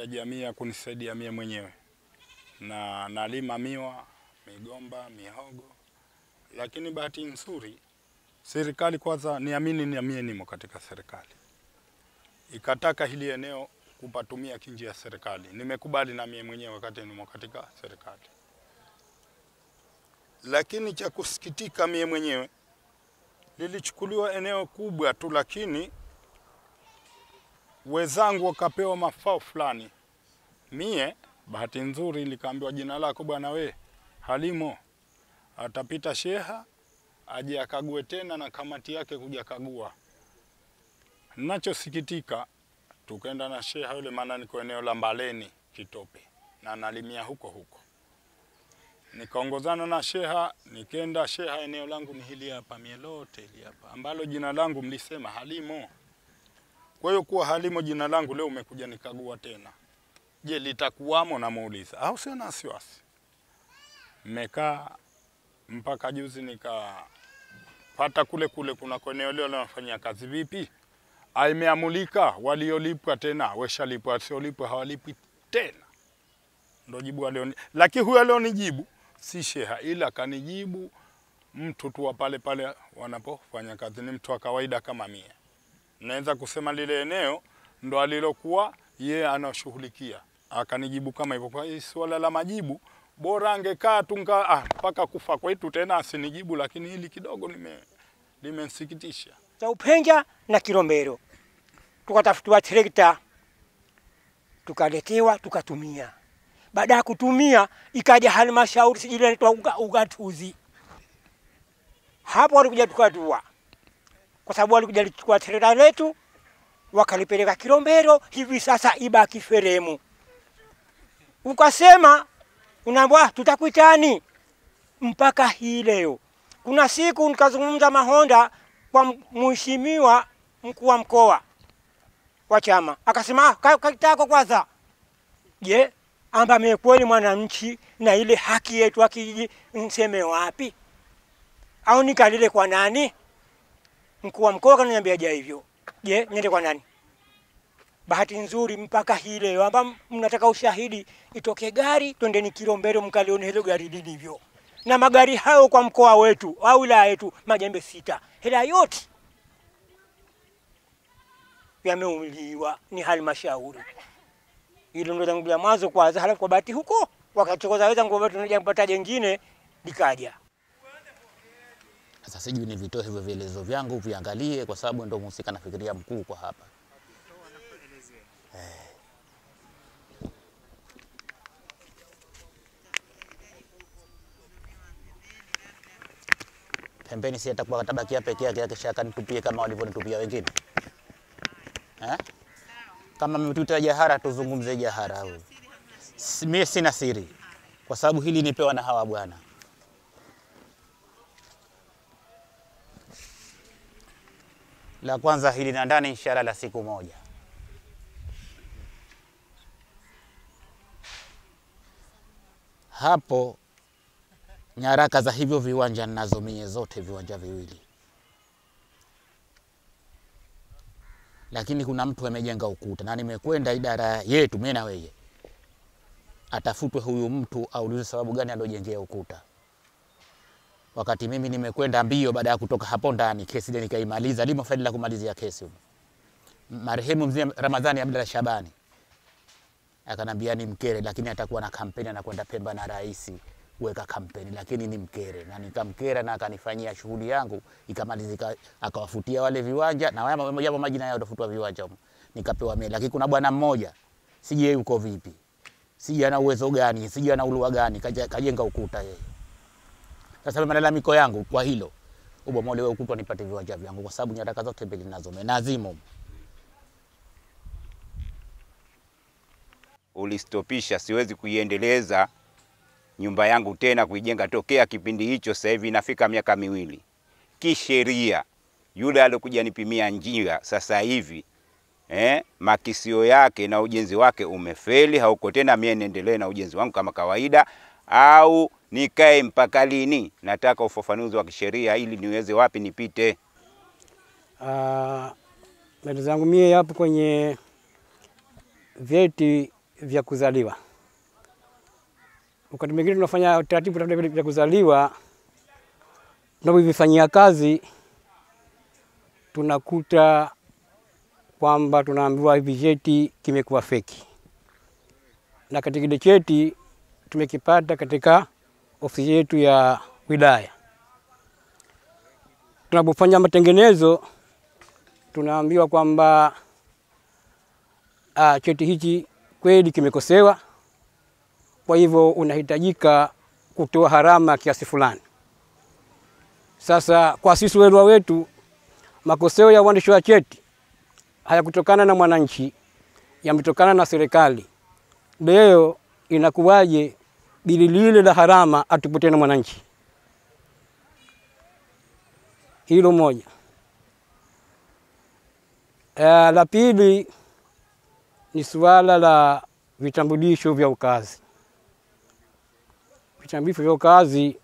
ya jamii ya kunisaidia mie mwenyewe. Na nalima miwa, migomba, mihogo. Lakini bahati nzuri serikali kwanza niamini ni mie nimo katika serikali. Ikataka hili eneo kupatumia kinjia ya serikali. Nimekubali na mie mwenyewe wakati nimo katika serikali. Lakini cha kusikitika mie mwenyewe lilichukuliwa eneo kubwa tu, lakini wezangu wakapewa mafao fulani. Mie bahati nzuri nikaambiwa jina lako bwana we Halimo, atapita sheha aje akague tena na kamati yake kuja kagua. Ninachosikitika tukaenda na sheha yule, maana niko eneo la Mbaleni Kitope na nalimia huko huko. Nikaongozana na sheha, nikaenda sheha, eneo langu ni hili hapa, mielote hili hapa, ambalo jina langu mlisema Halimo. Kwa hiyo kuwa Halimo jina langu leo umekuja nikagua tena. Je, litakuwamo? Na muuliza. Au sio na wasiwasi. Mmekaa mpaka juzi nikapata kule kuna eneo leo linafanyia kazi vipi? Imeamulika waliolipwa tena, weshalipwa, wasiolipwa hawalipwi tena. Ndio jibu walioni. Lakini huyo alionijibu si sheha, ila kanijibu mtu tu pale pale wanapofanya kazi, ni mtu wa kawaida kama mie. Naweza kusema lile eneo ndo alilokuwa yeye anashughulikia. Akanijibu kama hivyo. Kwa hiyo swala la majibu bora angekaa tu mpaka kufa kwetu tena asinijibu, lakini hili kidogo limenisikitisha. Cha Upenja na Kilombero tukatafutiwa trekta, tukaletewa, tukatumia. Baada ya kutumia ikaja halmashauri sijui inaitwa ugatuzi. Hapo walikuja tukatua. Kwa sababu walikuja kuchukua trekta letu wakalipeleka Kilombero, hivi sasa ibaki Feremu. Ukasema unaambia tutakuitani mpaka hii leo. Kuna siku nikazungumza Mahonda kwa mheshimiwa mkuu wa mkoa wa chama. Akasema kakitako kwanza. Je, amba mimi kweli mwananchi na ile haki yetu akiji niseme wapi? Au nikalile kwa nani? Mkuu wa mkoa kananiambia je hivyo. Je, niende kwa nani? Bahati nzuri mpaka hii leo amba mnataka ushahidi, itoke gari twendeni Kilombero mkalione hilo gari lilivyo. Na magari hayo kwa mkoa wetu au wilaya yetu majembe 6. Hela yote yameuliwa ni halmashauri. Hilo ndio tangu la mwanzo kwanza, halafu kwa bahati huko wakachokoza weza ngombe tunaja kupata jingine likaja. Sasa sijui ni vitoe hivyo vielezo vyangu viangalie, kwa sababu ndio mhusika nafikiria mkuu kwa hapa. Pembeni si atakuwa atabakia peke yake kisha akanitupie kama walivyonitupia wengine. Kama mmetuita jahara tuzungumze jahara huyo. Mimi sina siri. Kwa sababu hili nipewa na hawa bwana. La kwanza hili na ndani ishara la siku moja. Hapo nyaraka za hivyo viwanja ninazo mie zote, viwanja viwili. Lakini kuna mtu amejenga ukuta na nimekwenda idara yetu mimi na wewe. Atafutwe huyu mtu aulize sababu gani alojengea ukuta. Wakati mimi nimekwenda mbio baada ya kutoka hapo ndani kesi ile nikaimaliza, limo faili la kumalizia kesi huko. Marehemu mzee Ramadhani Abdalla Shabani akanambia ni mkere, lakini atakuwa na kampeni anakwenda Pemba na rais kuweka kampeni, lakini ni mkere, na nikamkera na akanifanyia shughuli yangu ikamalizika, akawafutia wale viwanja na wao mmoja majina yao tofutwa viwanja huko, nikapewa mimi. Lakini kuna bwana mmoja sije yuko vipi, sije ana uwezo gani, sije ana ulua gani, kajenga ukuta yeye. Sasa malalamiko yangu kwa hilo, ubomolewe ukuta nipate viwanja vyangu, kwa sababu nyaraka zote mbili ninazo mimi nazimo. Ulistopisha, siwezi kuiendeleza nyumba yangu tena kuijenga tokea kipindi hicho. Sasa hivi inafika miaka 2. Kisheria yule alikuja nipimia njia sasa hivi makisio yake na ujenzi wake umefeli, hauko tena. Mimi niendelee na ujenzi wangu kama kawaida au nikae mpaka lini? Nataka ufafanuzi wa kisheria ili niweze wapi nipite. Mbele zangu mie hapo kwenye vyeti vya kuzaliwa. Wakati mwingine tunafanya taratibu vya kuzaliwa, tunavifanyia kazi, tunakuta kwamba tunaambiwa hivi cheti kimekuwa feki. Na katika kile cheti tumekipata katika ofisi yetu ya wilaya. Tunapofanya matengenezo tunaambiwa kwamba cheti hichi kweli kimekosewa, kwa hivyo unahitajika kutoa gharama kiasi fulani. Sasa kwa sisi uelewa wetu, makoseo ya uandishi wa cheti hayakutokana na mwananchi, yametokana na serikali. Leo inakuwaje bili lile la gharama atupotee na mwananchi? Hilo moja. La pili ni suala la vitambulisho vya ukazi. Vitambulisho vya ukazi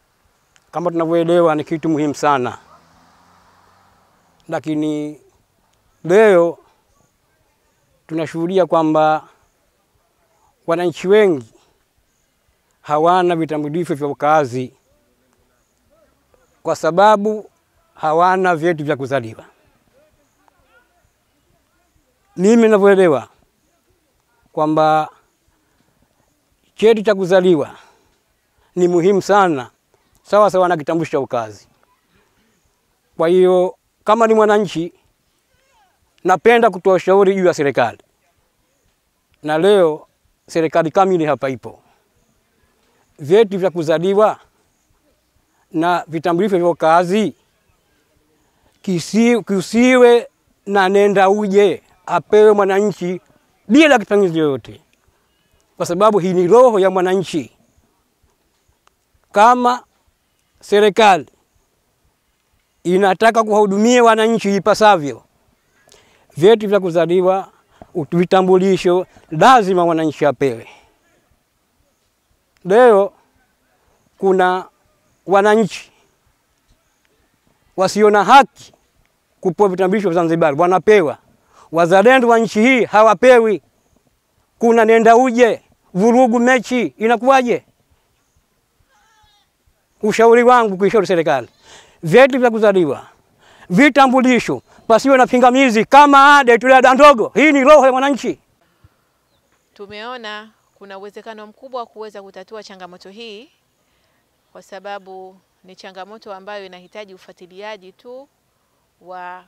kama tunavyoelewa ni kitu muhimu sana. Lakini leo tunashuhudia kwamba wananchi wengi hawana vitambulisho vya ukazi kwa sababu hawana vyeti vya kuzaliwa. Mimi ninavyoelewa kwamba cheti cha kuzaliwa ni muhimu sana, sawa sawa na kitambulisho cha ukazi. Kwa hiyo kama ni mwananchi, napenda kutoa ushauri juu ya serikali. Na leo serikali kamili hapa ipo. Vyeti vya kuzaliwa na vitambulisho vya ukazi kisiwe na nenda uje, apewe mwananchi bila kipingamizi yoyote, kwa sababu hii ni roho ya mwananchi. Kama serikali inataka kuwahudumia wananchi ipasavyo, vyeti vya kuzaliwa, vitambulisho lazima wananchi apewe. Leo kuna wananchi wasio na haki kupewa vitambulisho vya Zanzibar, wanapewa. Wazalendo wa nchi hii hawapewi. Kuna nenda uje, vurugu mechi, inakuwaje? Ushauri wangu kuishauri serikali, vyeti vya kuzaliwa, vitambulisho, pasiwe na pingamizi kama ada tu ya ndogo. Hii ni roho ya mwananchi. Tumeona kuna uwezekano mkubwa wa kuweza kutatua changamoto hii, kwa sababu ni changamoto ambayo inahitaji ufuatiliaji tu wa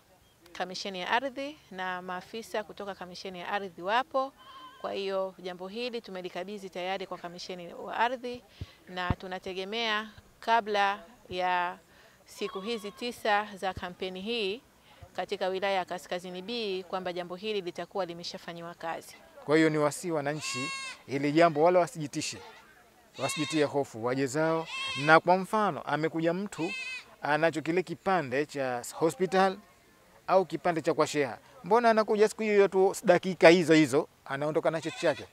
Kamisheni ya Ardhi, na maafisa kutoka Kamisheni ya Ardhi wapo. Kwa hiyo jambo hili tumelikabidhi tayari kwa Kamisheni ya Ardhi, na tunategemea kabla ya siku hizi 9 za kampeni hii katika wilaya ya Kaskazini B kwamba jambo hili litakuwa limeshafanywa kazi. Kwa hiyo ni wasi wananchi ili jambo wala wasijitishe, wasijitie hofu, waje zao. Na kwa mfano amekuja mtu anacho kile kipande cha hospital au kipande cha kwa sheha, mbona anakuja siku hiyo tu dakika hizo anaondoka na cheti chake?